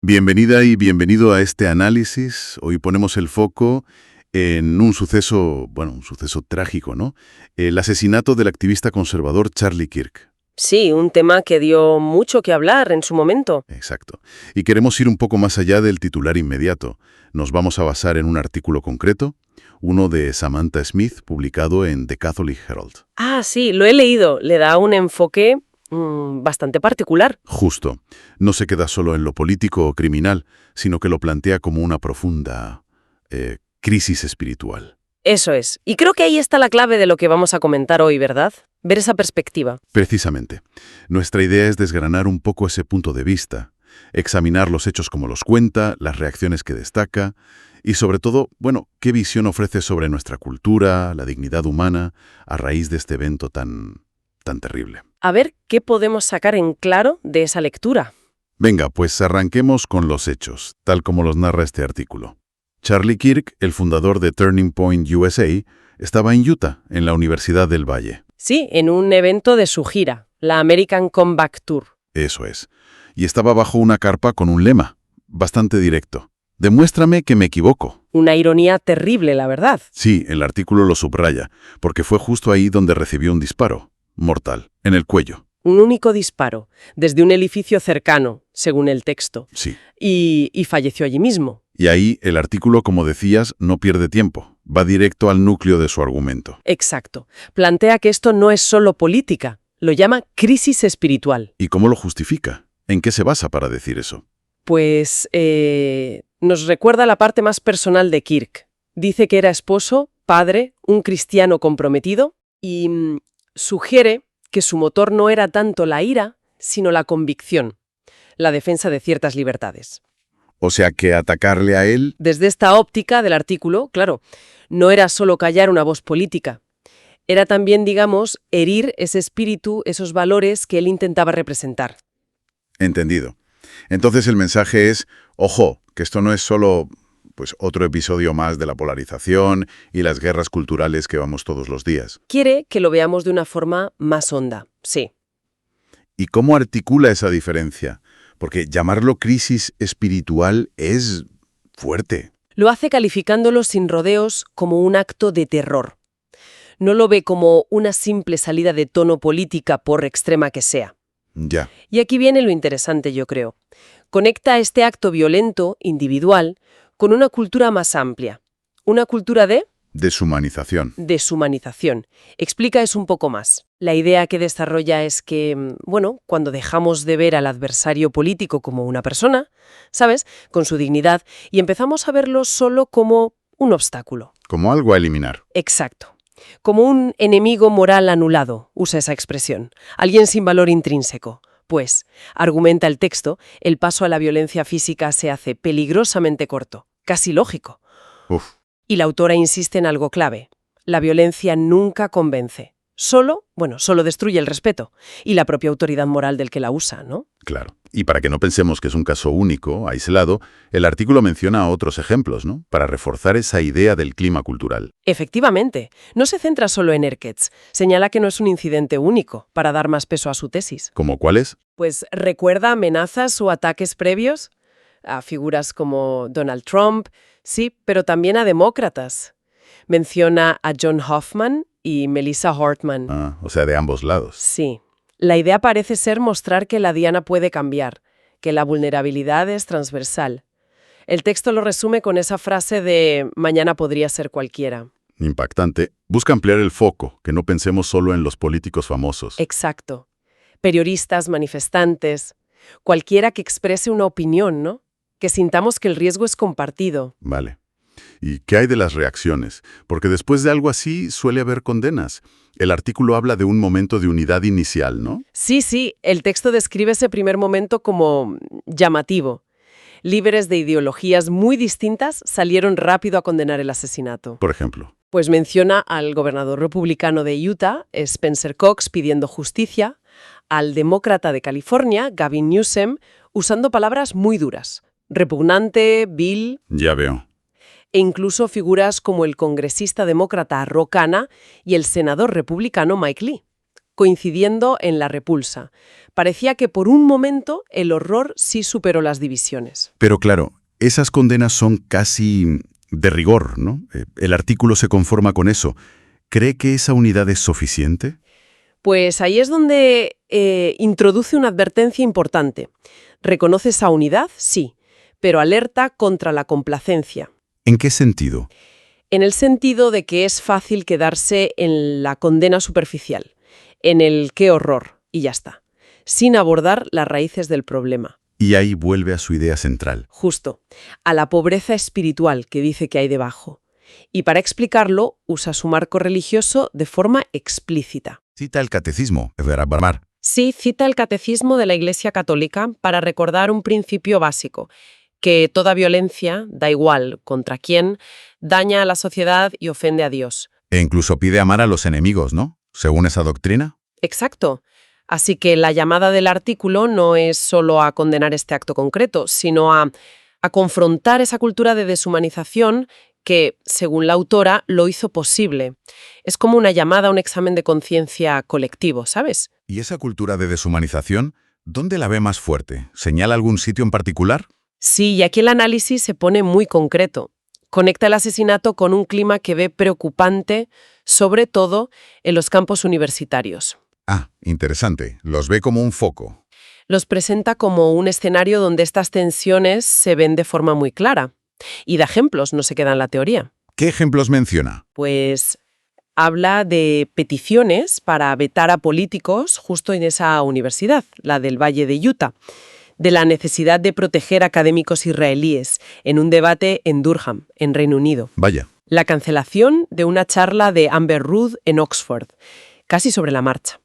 Bienvenida y bienvenido a este análisis. Hoy ponemos el foco en un suceso, un suceso trágico, ¿no? El asesinato del activista conservador Charlie Kirk. Sí, un tema que dio mucho que hablar en su momento. Exacto. Y queremos ir un poco más allá del titular inmediato. Nos vamos a basar en un artículo concreto, uno de Samantha Smith, publicado en The Catholic Herald. Ah, sí, lo he leído. Le da un enfoque bastante particular. Justo. No se queda solo en lo político o criminal, sino que lo plantea como una profunda crisis espiritual. Eso es. Y creo que ahí está la clave de lo que vamos a comentar hoy, ¿verdad? Ver esa perspectiva. Precisamente. Nuestra idea es desgranar un poco ese punto de vista, examinar los hechos como los cuenta, las reacciones que destaca y, sobre todo, qué visión ofrece sobre nuestra cultura, la dignidad humana, a raíz de este evento tan terrible. A ver qué podemos sacar en claro de esa lectura. Venga, pues arranquemos con los hechos, tal como los narra este artículo. Charlie Kirk, el fundador de Turning Point USA, estaba en Utah, en la Universidad del Valle. Sí, en un evento de su gira, la American Comeback Tour. Eso es. Y estaba bajo una carpa con un lema, bastante directo. Demuéstrame que me equivoco. Una ironía terrible, la verdad. Sí, el artículo lo subraya, porque fue justo ahí donde recibió un disparo, mortal, en el cuello. Un único disparo, desde un edificio cercano, según el texto. Sí. Y falleció allí mismo. Y ahí el artículo, como decías, no pierde tiempo. Va directo al núcleo de su argumento. Exacto. Plantea que esto no es solo política, lo llama crisis espiritual. ¿Y cómo lo justifica? ¿En qué se basa para decir eso? Pues nos recuerda la parte más personal de Kirk. Dice que era esposo, padre, un cristiano comprometido y sugiere que su motor no era tanto la ira, sino la convicción, la defensa de ciertas libertades. O sea que atacarle a él... Desde esta óptica del artículo, claro, no era solo callar una voz política. Era también, digamos, herir ese espíritu, esos valores que él intentaba representar. Entendido. Entonces el mensaje es, ojo, que esto no es solo otro episodio más de la polarización y las guerras culturales que vamos todos los días. Quiere que lo veamos de una forma más honda, sí. ¿Y cómo articula esa diferencia? Porque llamarlo crisis espiritual es fuerte. Lo hace calificándolo sin rodeos como un acto de terror. No lo ve como una simple salida de tono política por extrema que sea. Ya. Y aquí viene lo interesante, yo creo. Conecta este acto violento, individual, con una cultura más amplia. Una cultura de... Deshumanización. Deshumanización. Explica eso un poco más. La idea que desarrolla es que, cuando dejamos de ver al adversario político como una persona, ¿sabes?, con su dignidad, y empezamos a verlo solo como un obstáculo. Como algo a eliminar. Exacto. Como un enemigo moral anulado, usa esa expresión. Alguien sin valor intrínseco. Pues, argumenta el texto, el paso a la violencia física se hace peligrosamente corto, casi lógico. Uf. Y la autora insiste en algo clave. La violencia nunca convence. Solo destruye el respeto y la propia autoridad moral del que la usa, ¿no? Claro. Y para que no pensemos que es un caso único, aislado, el artículo menciona otros ejemplos, ¿no? Para reforzar esa idea del clima cultural. Efectivamente. No se centra solo en Erkets. Señala que no es un incidente único, para dar más peso a su tesis. ¿Cómo cuáles? Pues recuerda amenazas o ataques previos a figuras como Donald Trump, sí, pero también a demócratas. Menciona a John Hoffman y Melissa Hartman. Ah, o sea, de ambos lados. Sí. La idea parece ser mostrar que la diana puede cambiar, que la vulnerabilidad es transversal. El texto lo resume con esa frase de «mañana podría ser cualquiera». Impactante. Busca ampliar el foco, que no pensemos solo en los políticos famosos. Exacto. Periodistas, manifestantes, cualquiera que exprese una opinión, ¿no? Que sintamos que el riesgo es compartido. Vale. ¿Y qué hay de las reacciones? Porque después de algo así suele haber condenas. El artículo habla de un momento de unidad inicial, ¿no? Sí, el texto describe ese primer momento como llamativo. Líderes de ideologías muy distintas salieron rápido a condenar el asesinato. Por ejemplo. Pues menciona al gobernador republicano de Utah, Spencer Cox, pidiendo justicia, al demócrata de California, Gavin Newsom, usando palabras muy duras. Repugnante, vil... Ya veo. E incluso figuras como el congresista demócrata Ro Khanna y el senador republicano Mike Lee. coincidiendo en la repulsa. Parecía que por un momento el horror sí superó las divisiones. Pero claro, esas condenas son casi de rigor, ¿no? El artículo se conforma con eso. ¿Cree que esa unidad es suficiente? Pues ahí es donde introduce una advertencia importante. Reconoce esa unidad, sí, pero alerta contra la complacencia. ¿En qué sentido? En el sentido de que es fácil quedarse en la condena superficial, en el qué horror, y ya está, sin abordar las raíces del problema. Y ahí vuelve a su idea central. Justo, a la pobreza espiritual que dice que hay debajo. Y para explicarlo, usa su marco religioso de forma explícita. Cita el catecismo, Bramar. Sí, cita el catecismo de la Iglesia Católica para recordar un principio básico, que toda violencia, da igual contra quién, daña a la sociedad y ofende a Dios. E incluso pide amar a los enemigos, ¿no? Según esa doctrina. Exacto. Así que la llamada del artículo no es solo a condenar este acto concreto, sino a confrontar esa cultura de deshumanización que, según la autora, lo hizo posible. Es como una llamada a un examen de conciencia colectivo, ¿sabes? ¿Y esa cultura de deshumanización, dónde la ve más fuerte? ¿Señala algún sitio en particular? Sí, y aquí el análisis se pone muy concreto. Conecta el asesinato con un clima que ve preocupante, sobre todo en los campos universitarios. Ah, interesante. Los ve como un foco. Los presenta como un escenario donde estas tensiones se ven de forma muy clara. Y da ejemplos, no se queda en la teoría. ¿Qué ejemplos menciona? Pues habla de peticiones para vetar a políticos justo en esa universidad, la del Valle de Utah, de la necesidad de proteger académicos israelíes en un debate en Durham, en Reino Unido. Vaya. La cancelación de una charla de Amber Rudd en Oxford, casi sobre la marcha.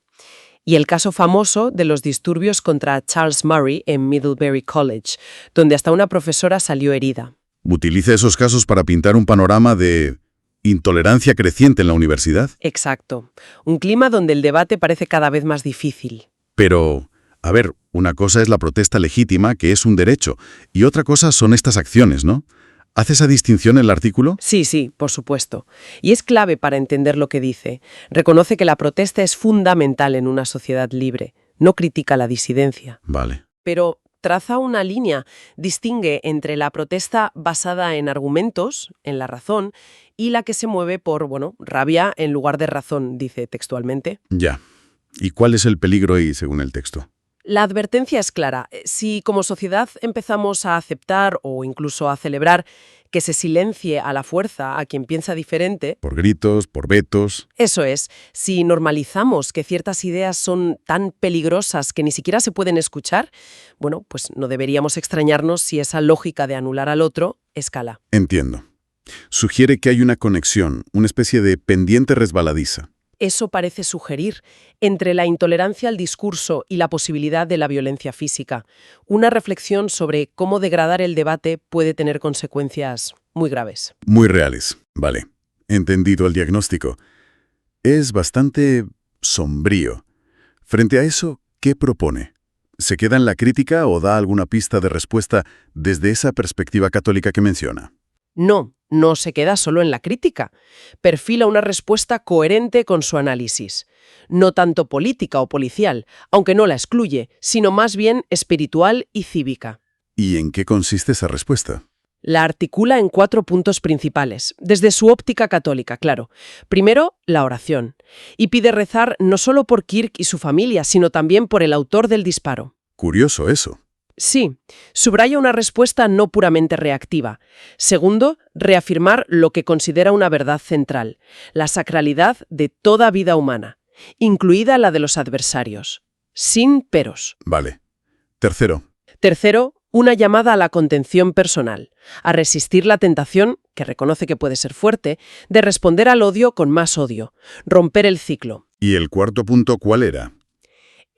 Y el caso famoso de los disturbios contra Charles Murray en Middlebury College, donde hasta una profesora salió herida. Utiliza esos casos para pintar un panorama de intolerancia creciente en la universidad. Exacto. Un clima donde el debate parece cada vez más difícil. Pero, a ver, una cosa es la protesta legítima, que es un derecho, y otra cosa son estas acciones, ¿no? ¿Hace esa distinción el artículo? Sí, por supuesto. Y es clave para entender lo que dice. Reconoce que la protesta es fundamental en una sociedad libre. No critica la disidencia. Vale. Pero traza una línea, distingue entre la protesta basada en argumentos, en la razón, y la que se mueve por, rabia en lugar de razón, dice textualmente. Ya. ¿Y cuál es el peligro ahí, según el texto? La advertencia es clara. Si como sociedad empezamos a aceptar o incluso a celebrar que se silencie a la fuerza a quien piensa diferente... Por gritos, por vetos... Eso es. Si normalizamos que ciertas ideas son tan peligrosas que ni siquiera se pueden escuchar, pues no deberíamos extrañarnos si esa lógica de anular al otro escala. Entiendo. Sugiere que hay una conexión, una especie de pendiente resbaladiza. Eso parece sugerir, entre la intolerancia al discurso y la posibilidad de la violencia física, una reflexión sobre cómo degradar el debate puede tener consecuencias muy graves. Muy reales. Vale. Entendido el diagnóstico. Es bastante sombrío. Frente a eso, ¿qué propone? ¿Se queda en la crítica o da alguna pista de respuesta desde esa perspectiva católica que menciona? No se queda solo en la crítica. Perfila una respuesta coherente con su análisis. No tanto política o policial, aunque no la excluye, sino más bien espiritual y cívica. ¿Y en qué consiste esa respuesta? La articula en 4 puntos principales, desde su óptica católica, claro. Primero, la oración. Y pide rezar no solo por Kirk y su familia, sino también por el autor del disparo. Curioso eso. Sí, subraya una respuesta no puramente reactiva. Segundo, reafirmar lo que considera una verdad central, la sacralidad de toda vida humana, incluida la de los adversarios, sin peros. Vale. Tercero, una llamada a la contención personal, a resistir la tentación, que reconoce que puede ser fuerte, de responder al odio con más odio, romper el ciclo. ¿Y el cuarto punto cuál era?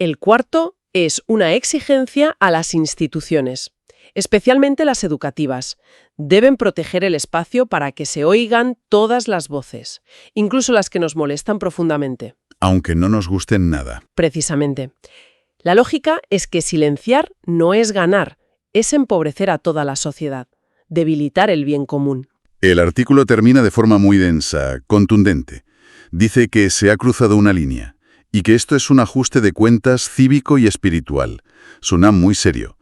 El cuarto es una exigencia a las instituciones, especialmente las educativas. Deben proteger el espacio para que se oigan todas las voces, incluso las que nos molestan profundamente. Aunque no nos gusten nada. Precisamente. La lógica es que silenciar no es ganar, es empobrecer a toda la sociedad, debilitar el bien común. El artículo termina de forma muy densa, contundente. Dice que se ha cruzado una línea Y que esto es un ajuste de cuentas cívico y espiritual. Suena muy serio.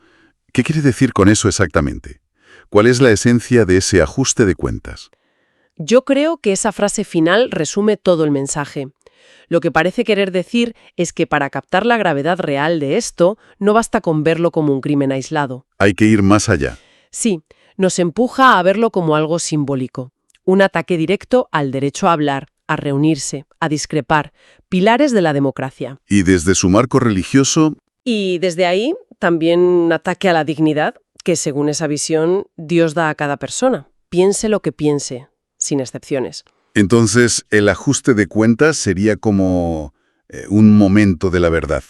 ¿Qué quiere decir con eso exactamente? ¿Cuál es la esencia de ese ajuste de cuentas? Yo creo que esa frase final resume todo el mensaje. Lo que parece querer decir es que para captar la gravedad real de esto, no basta con verlo como un crimen aislado. Hay que ir más allá. Sí, nos empuja a verlo como algo simbólico. Un ataque directo al derecho a hablar, a reunirse, a discrepar, pilares de la democracia. Y desde su marco religioso, Y desde ahí, también un ataque a la dignidad, que según esa visión, Dios da a cada persona. Piense lo que piense, sin excepciones. entonces el ajuste de cuentas sería como un momento de la verdad.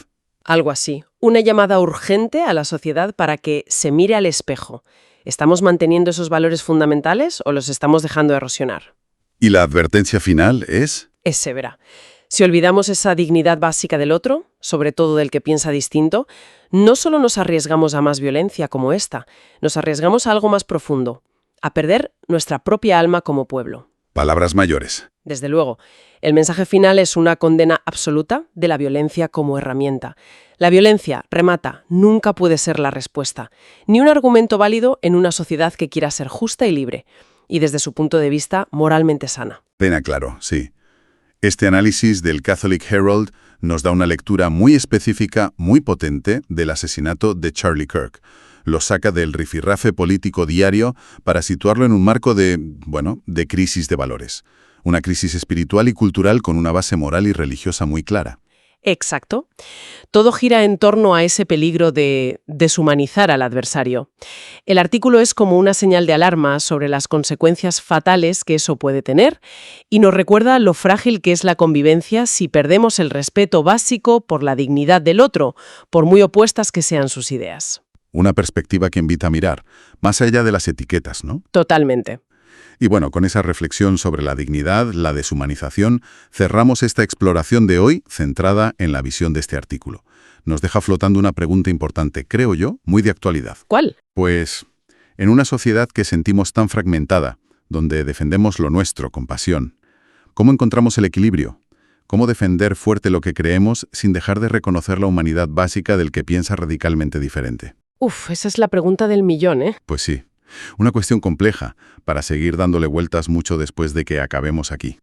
Algo así. Una llamada urgente a la sociedad para que se mire al espejo. ¿Estamos manteniendo esos valores fundamentales o los estamos dejando erosionar? Y la advertencia final es... Es severa. Si olvidamos esa dignidad básica del otro, sobre todo del que piensa distinto, no solo nos arriesgamos a más violencia como esta, nos arriesgamos a algo más profundo, a perder nuestra propia alma como pueblo. Palabras mayores. Desde luego, el mensaje final es una condena absoluta de la violencia como herramienta. La violencia, remata, nunca puede ser la respuesta, ni un argumento válido en una sociedad que quiera ser justa y libre, y desde su punto de vista moralmente sana. Pena claro, sí. Este análisis del Catholic Herald nos da una lectura muy específica, muy potente, del asesinato de Charlie Kirk. Lo saca del rifirrafe político diario para situarlo en un marco de crisis de valores. Una crisis espiritual y cultural con una base moral y religiosa muy clara. Exacto. Todo gira en torno a ese peligro de deshumanizar al adversario. El artículo es como una señal de alarma sobre las consecuencias fatales que eso puede tener y nos recuerda lo frágil que es la convivencia si perdemos el respeto básico por la dignidad del otro, por muy opuestas que sean sus ideas. Una perspectiva que invita a mirar, más allá de las etiquetas, ¿no? Totalmente. Y bueno, con esa reflexión sobre la dignidad, la deshumanización, cerramos esta exploración de hoy centrada en la visión de este artículo. Nos deja flotando una pregunta importante, creo yo, muy de actualidad. ¿Cuál? Pues, en una sociedad que sentimos tan fragmentada, donde defendemos lo nuestro con pasión, ¿cómo encontramos el equilibrio? ¿Cómo defender fuerte lo que creemos sin dejar de reconocer la humanidad básica del que piensa radicalmente diferente? Esa es la pregunta del millón, ¿eh? Pues sí. Una cuestión compleja para seguir dándole vueltas mucho después de que acabemos aquí.